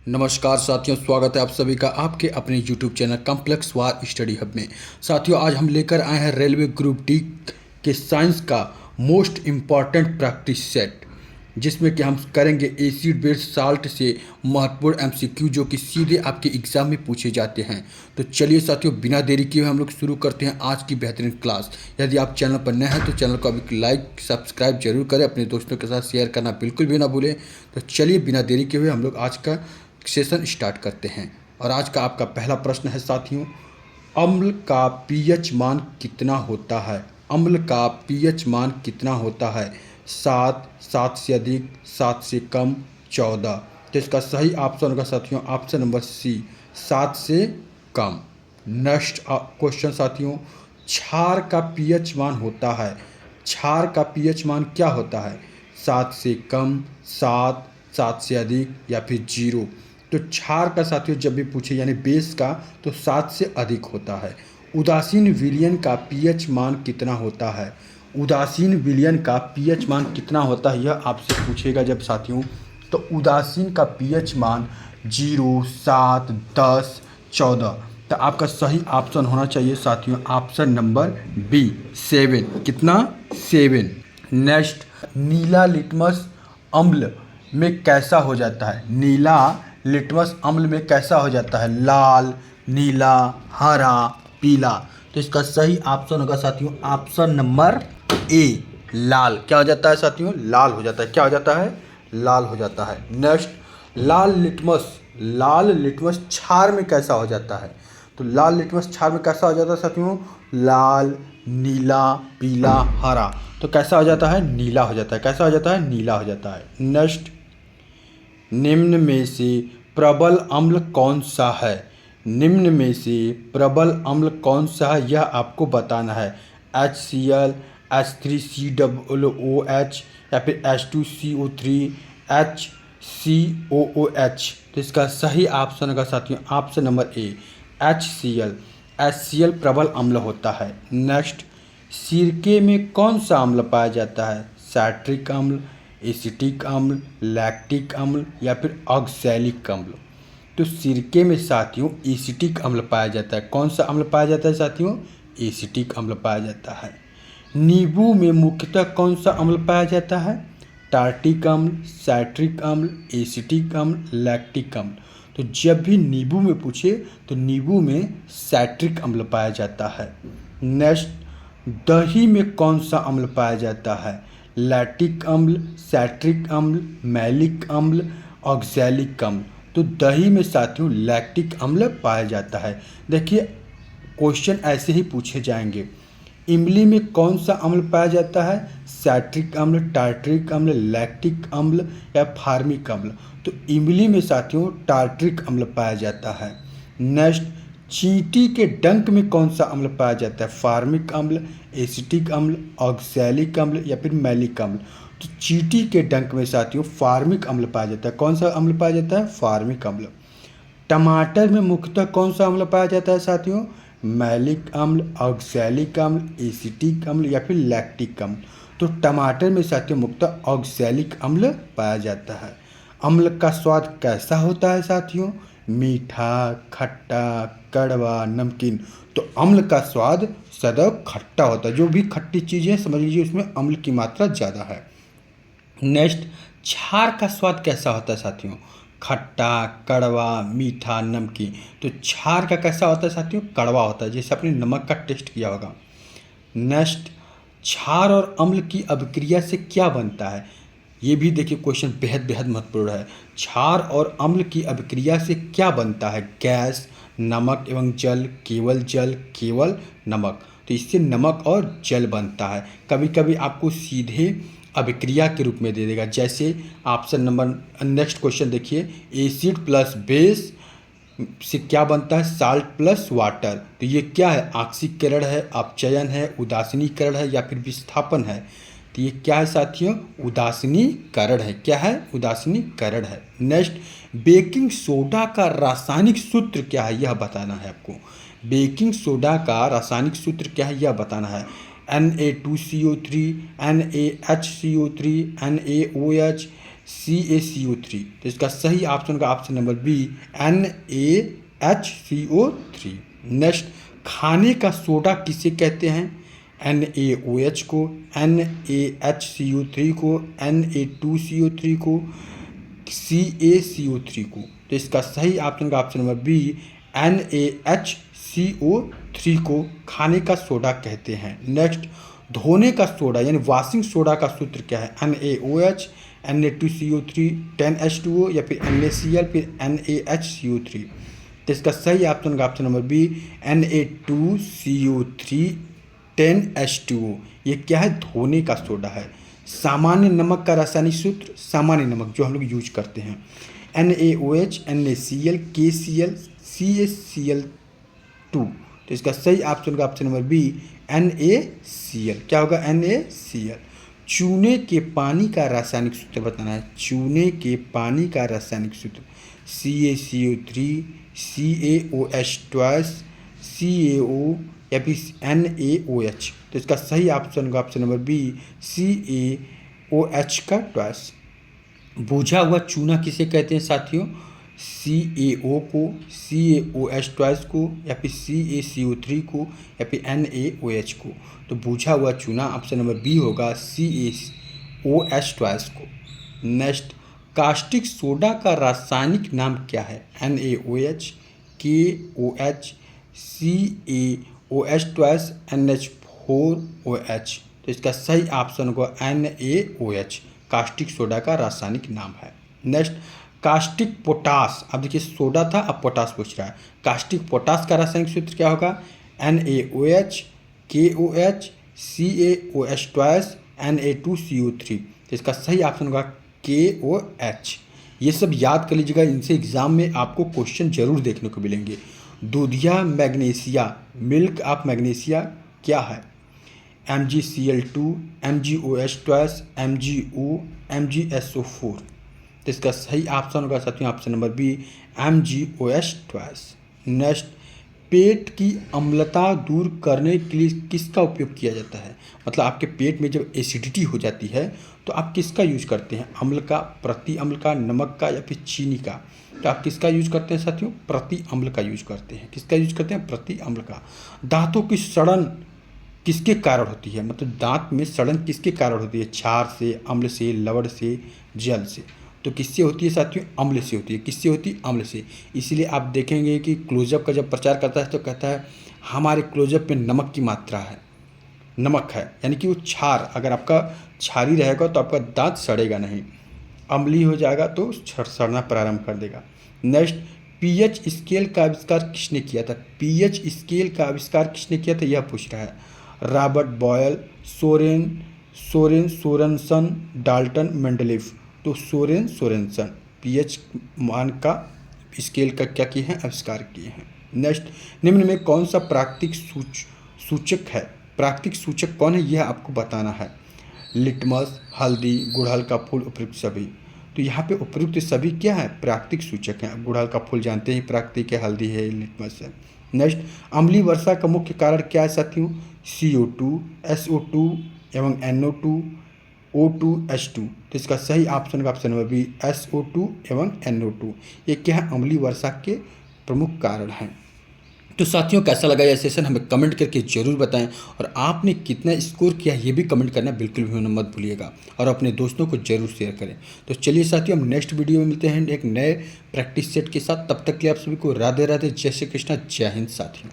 नमस्कार साथियों, स्वागत है आप सभी का आपके अपने YouTube चैनल कॉम्प्लेक्स वार स्टडी हब में। साथियों, आज हम लेकर आए हैं रेलवे ग्रुप डी के साइंस का मोस्ट इम्पॉर्टेंट प्रैक्टिस सेट, जिसमें कि हम करेंगे एसिड बेस्ड साल्ट से महत्वपूर्ण MCQ जो कि सीधे आपके एग्जाम में पूछे जाते हैं। तो चलिए साथियों, बिना देरी किए हुए हम लोग शुरू करते हैं आज की बेहतरीन क्लास। यदि आप चैनल पर नए हैं तो चैनल को अभी लाइक सब्सक्राइब जरूर करें, अपने दोस्तों के साथ शेयर करना बिल्कुल भी ना भूलें। तो चलिए बिना देरी किए हुए हम लोग आज का सेशन स्टार्ट करते हैं। और आज का आपका पहला प्रश्न है साथियों, अम्ल का pH मान कितना होता है? अम्ल का pH मान कितना होता है? 7, 7 से अधिक, 7 से कम, 14। तो इसका सही ऑप्शन होगा साथियों ऑप्शन नंबर सी, 7 से कम। नेक्स्ट क्वेश्चन साथियों, क्षार का pH मान होता है। क्षार का pH मान क्या होता है? 7 से कम, 7, 7 से अधिक या फिर 0। तो क्षार का साथियों जब भी पूछे यानी बेस का तो 7 से अधिक होता है। उदासीन विलयन का pH मान कितना होता है? उदासीन विलयन का pH मान कितना होता है यह आपसे पूछेगा जब साथियों। तो उदासीन का pH मान 0, 7, 10, 14। तो आपका सही ऑप्शन होना चाहिए साथियों ऑप्शन नंबर बी, 7। कितना? 7। नेक्स्ट, नीला लिटमस अम्ल में कैसा हो जाता है? नीला लिटमस अम्ल में कैसा हो जाता है? लाल, नीला, हरा, पीला। तो इसका सही ऑप्शन होगा साथियों ऑप्शन नंबर ए, लाल। क्या हो जाता है साथियों? लाल हो जाता है। क्या हो जाता है? लाल हो जाता है। नेक्स्ट, लाल लिटमस क्षार में कैसा हो जाता है? तो लाल लिटमस क्षार में कैसा हो जाता है साथियों? लाल, नीला, पीला, हरा। तो कैसा हो जाता है? नीला हो जाता है। कैसा हो जाता है? नीला हो जाता है। नेक्स्ट, निम्न में से प्रबल अम्ल कौन सा है? निम्न में से प्रबल अम्ल कौन सा है यह आपको बताना है। HCl, H3COOH या फिर H2CO3, HCOOH। तो इसका सही ऑप्शन होगा साथियों option number A, HCl। HCl प्रबल अम्ल होता है। नेक्स्ट, सिरके में कौन सा अम्ल पाया जाता है? सैट्रिक अम्ल, एसिटिक अम्ल, लैक्टिक अम्ल या फिर ऑक्सैलिक अम्ल। तो सिरके में साथियों एसिटिक अम्ल पाया जाता है। कौन सा अम्ल पाया जाता है साथियों? एसिटिक अम्ल पाया जाता है। नींबू में मुख्यतः कौन सा अम्ल पाया जाता है? टार्टिक अम्ल, सैट्रिक अम्ल, एसिटिक अम्ल, लैक्टिक अम्ल। तो जब भी नींबू में पूछे तो नींबू में सैट्रिक अम्ल पाया जाता है। नेक्स्ट, दही में कौन सा अम्ल पाया जाता है? लैक्टिक अम्ल, सैट्रिक अम्ल, मैलिक अम्ल, ऑक्सैलिक अम्ल। तो दही में साथियों लैक्टिक अम्ल पाया जाता है। देखिए क्वेश्चन ऐसे ही पूछे जाएंगे। इमली में कौन सा अम्ल पाया जाता है? सैट्रिक अम्ल, टार्ट्रिक अम्ल, लैक्टिक अम्ल या फार्मिक अम्ल। तो इमली में साथियों टार्ट्रिक अम्ल पाया जाता है। नेक्स्ट, चींटी के डंक में कौन सा अम्ल पाया जाता है? फार्मिक अम्ल, एसिटिक अम्ल, ऑक्सैलिक अम्ल या फिर मैलिक अम्ल। तो चींटी के डंक में साथियों फार्मिक अम्ल पाया जाता है। कौन सा अम्ल पाया जाता है? फार्मिक अम्ल। टमाटर में मुख्यतः कौन सा अम्ल पाया जाता है साथियों? मैलिक अम्ल, ऑक्सैलिक अम्ल, एसिटिक अम्ल या फिर लैक्टिक अम्ल। तो टमाटर में साथियों मुख्यतः ऑक्सैलिक अम्ल पाया जाता है। अम्ल का स्वाद कैसा होता है साथियों? मीठा, खट्टा, कड़वा, नमकीन। तो अम्ल का स्वाद सदैव खट्टा होता है। जो भी खट्टी चीज़ें समझ लीजिए उसमें अम्ल की मात्रा ज़्यादा है। नेक्स्ट, क्षार का स्वाद कैसा होता है साथियों? खट्टा, कड़वा, मीठा, नमकीन। तो क्षार का कैसा होता है साथियों? कड़वा होता है, जैसे आपने नमक का टेस्ट किया होगा। नेक्स्ट, क्षार और अम्ल की अभिक्रिया से क्या बनता है? ये भी देखिए क्वेश्चन बेहद बेहद महत्वपूर्ण है। क्षार और अम्ल की अभिक्रिया से क्या बनता है? गैस, नमक एवं जल, केवल नमक। तो इससे नमक और जल बनता है। कभी कभी आपको सीधे अभिक्रिया के रूप में दे देगा, जैसे ऑप्शन नंबर नेक्स्ट क्वेश्चन देखिए, एसिड प्लस बेस से क्या बनता है? Salt plus water. तो ये क्या है? ऑक्सीकरण है, अपचयन है, उदासीनीकरण है या फिर विस्थापन है। तो ये क्या है साथियों? उदासीनीकरण है। क्या है? उदासीनीकरण है। नेक्स्ट, बेकिंग सोडा का रासायनिक सूत्र क्या है यह बताना है आपको। बेकिंग सोडा का रासायनिक सूत्र क्या है यह बताना है। Na2CO3, NaHCO3, NaOH CaCO3। तो इसका सही ऑप्शन होगा option number B NaHCO3। Next, खाने का सोडा किसे कहते हैं? NaOH को, NaHCO3 को, Na2CO3 को, CaCO3 को। तो इसका सही ऑप्शन का ऑप्शन नंबर बी NaHCO3 को खाने का सोडा कहते हैं। नेक्स्ट, धोने का सोडा यानी वॉशिंग सोडा का सूत्र क्या है? NaOH, Na2CO3, 10H2O या फिर NaCl फिर NaHCO3। तो इसका सही ऑप्शन का option number B Na2CO3 10H2O। ये क्या है? धोने का सोडा है। सामान्य नमक का रासायनिक सूत्र, सामान्य नमक जो हम लोग यूज करते हैं, NaOH, NaCl, KCl, CaCl2। तो इसका सही ऑप्शन का ऑप्शन नंबर बी NaCl। क्या होगा? NaCl। चूने के पानी का रासायनिक सूत्र बताना है। चूने के पानी का रासायनिक सूत्र CaCO3, CaOH2, CaO या फिर NaOH। तो इसका सही ऑप्शन का ऑप्शन नंबर बी CaOH का ट्वाइस। बुझा हुआ चूना किसे कहते हैं साथियों? CaO को, CaOH ट्वाइस को या फिर CaCO3 को या फिर NaOH को। तो बुझा हुआ चूना ऑप्शन नंबर बी होगा CaOH ट्वाइस को। नेक्स्ट, कास्टिक सोडा का रासायनिक नाम क्या है? NaOH, KOH, CaOH twice, NH4OH। तो इसका सही ऑप्शन होगा NaOH। कास्टिक सोडा का रासायनिक नाम है। Next, caustic potash. अब देखिए सोडा था, अब पोटास पूछ रहा है। कास्टिक पोटास का रासायनिक सूत्र क्या होगा? NaOH, KOH, CaOH twice, Na2CO3। तो इसका सही ऑप्शन होगा KOH। ये सब याद कर लीजिएगा, इनसे एग्जाम में आपको क्वेश्चन जरूर देखने को मिलेंगे। दूधिया मैग्नीशिया, मिल्क ऑफ मैग्नीशिया क्या है? MgCl2, MgOH twice, MgO, MgSO4। तो इसका सही ऑप्शन होगा साथियों option number B MgOH twice. Next, पेट की अम्लता दूर करने के लिए किसका उपयोग किया जाता है? मतलब आपके पेट में जब एसिडिटी हो जाती है तो आप किसका यूज करते हैं? अम्ल का, प्रति अम्ल का, नमक का या फिर चीनी का? तो आप किसका यूज करते हैं साथियों? प्रति अम्ल का यूज करते हैं। किसका यूज करते हैं? प्रति अम्ल का। दांतों की सड़न किसके कारण होती है? मतलब दांत में सड़न किसके कारण होती है? क्षार से, अम्ल से, लवण से, जल से। तो किससे होती है साथियों? अम्ल से होती है। किससे होती है? अम्ल से। इसीलिए आप देखेंगे कि क्लोजअप का जब प्रचार करता है तो कहता है हमारे क्लोजअप में नमक की मात्रा है, नमक है, यानी कि वो क्षार, अगर आपका क्षारी रहेगा तो आपका दांत सड़ेगा नहीं, अम्लीय हो जाएगा तो सड़ना प्रारंभ कर देगा। नेक्स्ट, पीएच स्केल का आविष्कार किसने किया था? पीएच स्केल का आविष्कार किसने किया था यह पूछ रहा है। Robert Boyle, Sorensen, Dalton, Mendeleev. तो सोरेनसन पीएच मान का स्केल का क्या किए हैं? आविष्कार किए हैं। नेक्स्ट, निम्न में कौन सा प्राकृतिक सूचक है? प्राकृतिक सूचक कौन है यह आपको बताना है। लिटमस, हल्दी, गुड़हल का फूल, उपयुक्त सभी। तो यहाँ पे उपयुक्त सभी क्या है? प्राकृतिक सूचक हैं। गुड़हल का फूल जानते हैं प्राकृतिक है, हल्दी है, लिटमस है। नेक्स्ट, अम्लीय वर्षा का मुख्य कारण क्या है साथियों? CO2, SO2 एवं NO2, O2, H2। तो इसका सही ऑप्शन का ऑप्शन नंबर बी SO2 एवं NO2। ये क्या है? अम्लीय वर्षा के प्रमुख कारण हैं। तो साथियों कैसा लगा यह सेशन हमें कमेंट करके ज़रूर बताएं, और आपने कितना स्कोर किया ये भी कमेंट करना बिल्कुल भी मत भूलिएगा, और अपने दोस्तों को ज़रूर शेयर करें। तो चलिए साथियों, हम नेक्स्ट वीडियो में मिलते हैं एक नए प्रैक्टिस सेट के साथ। तब तक के लिए आप सभी को राधे राधे, जय श्री कृष्णा, जय हिंद साथियों।